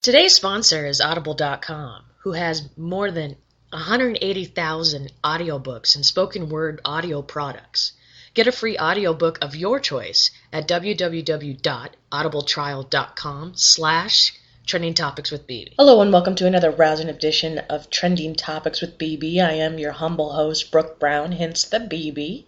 Today's sponsor is Audible.com, who has more than 180,000 audiobooks and spoken word audio products. Get a free audiobook of your choice at www.audibletrial.com/Trending Topics with BB. Hello and welcome to another rousing edition of Trending Topics with BB. I am your humble host, Brooke Brown, hence the BB.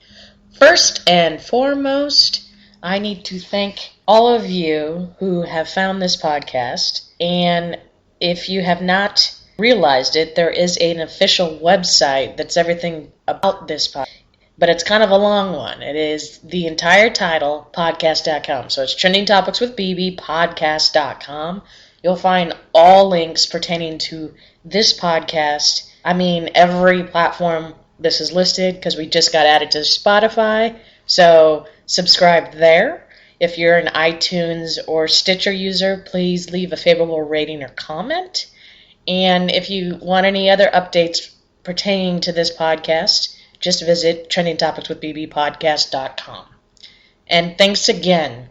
First and foremost, I need to thank all of you who have found this podcast. And if you have not realized it, there is an official website that's everything about this podcast. But it's kind of a long one. It is the entire title, podcast.com. So it's Trending Topics with BB, podcast.com. You'll find all links pertaining to this podcast. I mean, every platform this is listed because we just got added to Spotify. So subscribe there. If you're an iTunes or Stitcher user, please leave a favorable rating or comment. And if you want any other updates pertaining to this podcast, just visit trendingtopicswithbbpodcast.com. And thanks again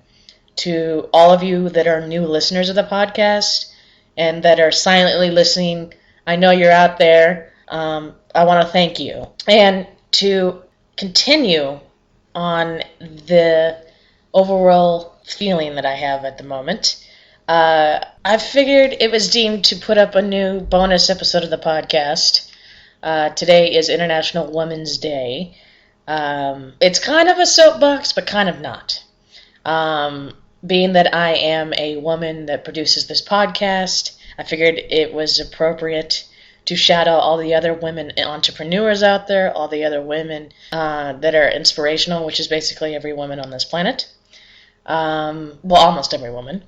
to all of you that are new listeners of the podcast and that are silently listening. I know you're out there. I want to thank you. And to continue on the overall feeling that I have at the moment, I figured it was deemed to put up a new bonus episode of the podcast. Today is International Women's Day. It's kind of a soapbox, but kind of not. Being that I am a woman that produces this podcast, I figured it was appropriate to shout out all the other women entrepreneurs out there, all the other women that are inspirational, which is basically every woman on this planet. Well, almost every woman,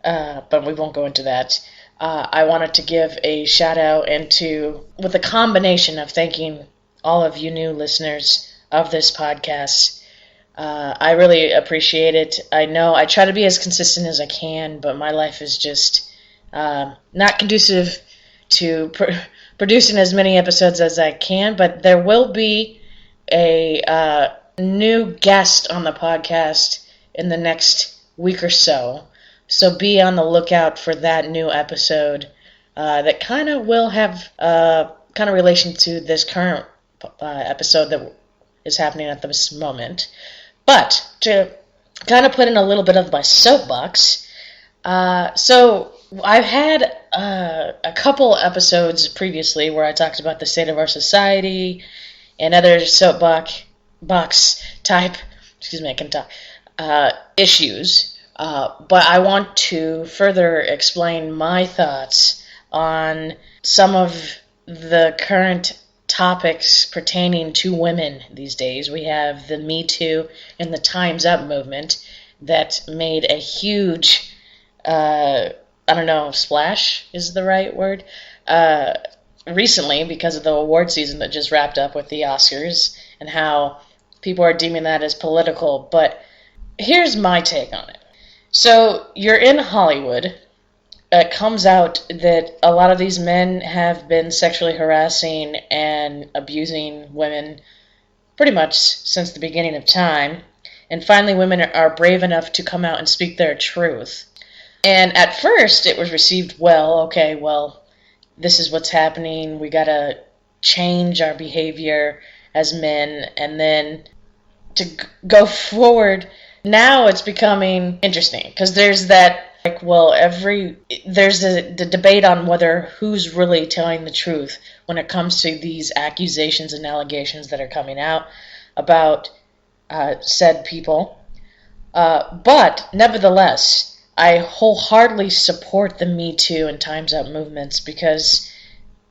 but we won't go into that. I wanted to give a shout out with a combination of thanking all of you new listeners of this podcast. I really appreciate it. I know I try to be as consistent as I can, but my life is just not conducive to producing as many episodes as I can, but there will be a new guest on the podcast in the next week or so. So be on the lookout for that new episode that kind of will have kind of relation to this current episode that is happening at this moment. But to kind of put in a little bit of my soapbox, so I've had a couple episodes previously where I talked about the state of our society and other soapbox type, I can talk, issues, but I want to further explain my thoughts on some of the current topics pertaining to women these days. We have the Me Too and the Time's Up movement that made a huge, splash is the right word, recently because of the award season that just wrapped up with the Oscars and how people are deeming that as political. But here's my take on it. So you're in Hollywood. It comes out that a lot of these men have been sexually harassing and abusing women pretty much since the beginning of time. And finally, women are brave enough to come out and speak their truth. And at first, it was received well. Okay, well, this is what's happening. We got to change our behavior as men. And then to go forward, now it's becoming interesting because there's that, there's the debate on whether who's really telling the truth when it comes to these accusations and allegations that are coming out about said people. But nevertheless, I wholeheartedly support the Me Too and Time's Up movements because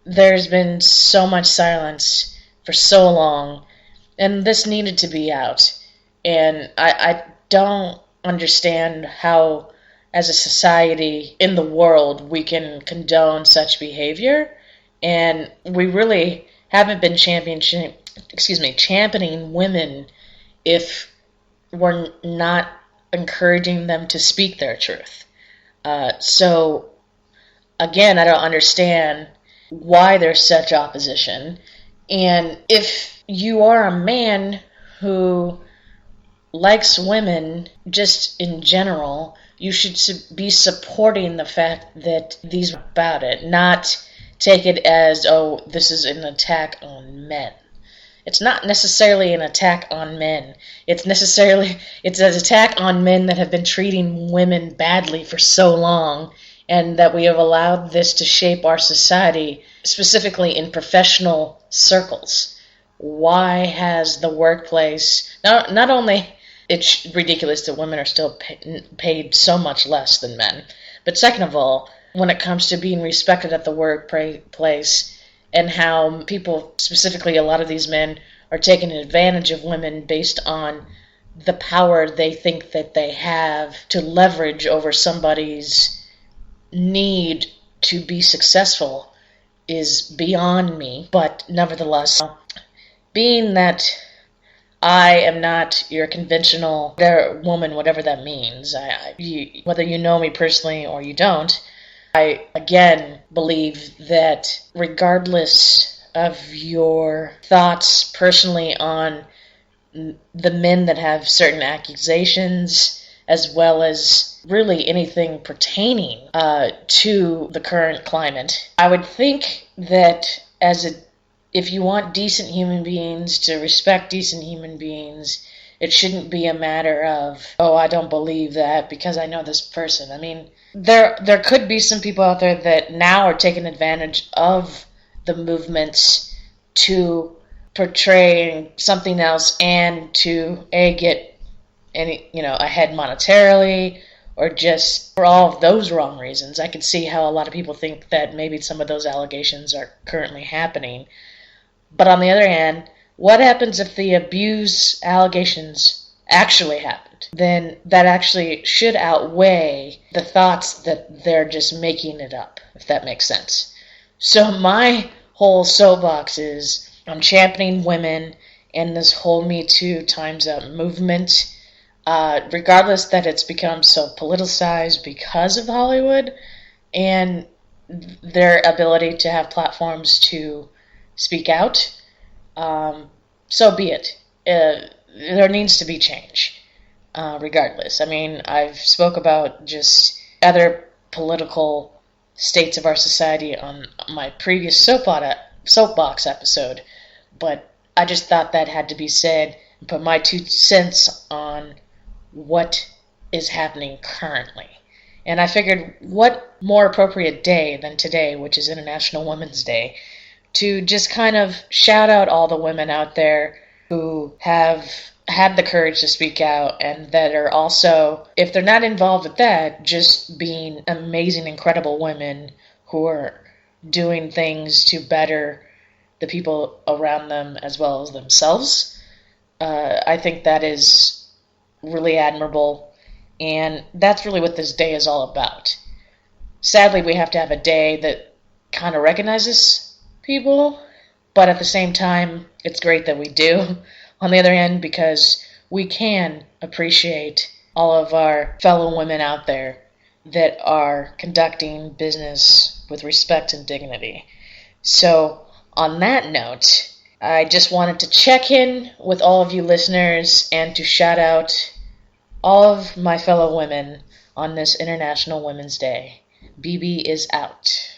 there's been so much silence for so long, and this needed to be out. And I don't understand how, as a society in the world, we can condone such behavior. And we really haven't been championing women if we're not encouraging them to speak their truth. So, again, I don't understand why there's such opposition. And if you are a man who likes women just in general, you should be supporting the fact that these are about it, not take it as, oh, this is an attack on men. It's not necessarily an attack on men. It's an attack on men that have been treating women badly for so long, and that we have allowed this to shape our society, specifically in professional circles. Why has the workplace, not only it's ridiculous that women are still paid so much less than men, but second of all, when it comes to being respected at the workplace, and how people, specifically a lot of these men, are taking advantage of women based on the power they think that they have to leverage over somebody's need to be successful, is beyond me. But nevertheless, being that I am not your conventional woman, whatever that means, whether you know me personally or you don't, I again believe that regardless of your thoughts personally on the men that have certain accusations, as well as really anything pertaining to the current climate, I would think that if you want decent human beings to respect decent human beings, it shouldn't be a matter of, oh, I don't believe that because I know this person. I mean, there could be some people out there that now are taking advantage of the movements to portray something else and to get ahead monetarily, or just for all of those wrong reasons. I could see how a lot of people think that maybe some of those allegations are currently happening. But on the other hand, what happens if the abuse allegations actually happened? Then that actually should outweigh the thoughts that they're just making it up, if that makes sense. So my whole soapbox is I'm championing women and this whole Me Too Time's Up movement, regardless that it's become so politicized because of Hollywood and their ability to have platforms to speak out. So be it. There needs to be change, regardless. I mean, I've spoke about just other political states of our society on my previous soapbox episode, but I just thought that had to be said and put my 2 cents on what is happening currently. And I figured, what more appropriate day than today, which is International Women's Day, to just kind of shout out all the women out there who have had the courage to speak out, and that are also, if they're not involved with that, just being amazing, incredible women who are doing things to better the people around them as well as themselves. I think that is really admirable, and that's really what this day is all about. Sadly, we have to have a day that kind of recognizes people, but at the same time, it's great that we do. On the other hand, because we can appreciate all of our fellow women out there that are conducting business with respect and dignity. So, on that note, I just wanted to check in with all of you listeners and to shout out all of my fellow women on this International Women's Day. BB is out.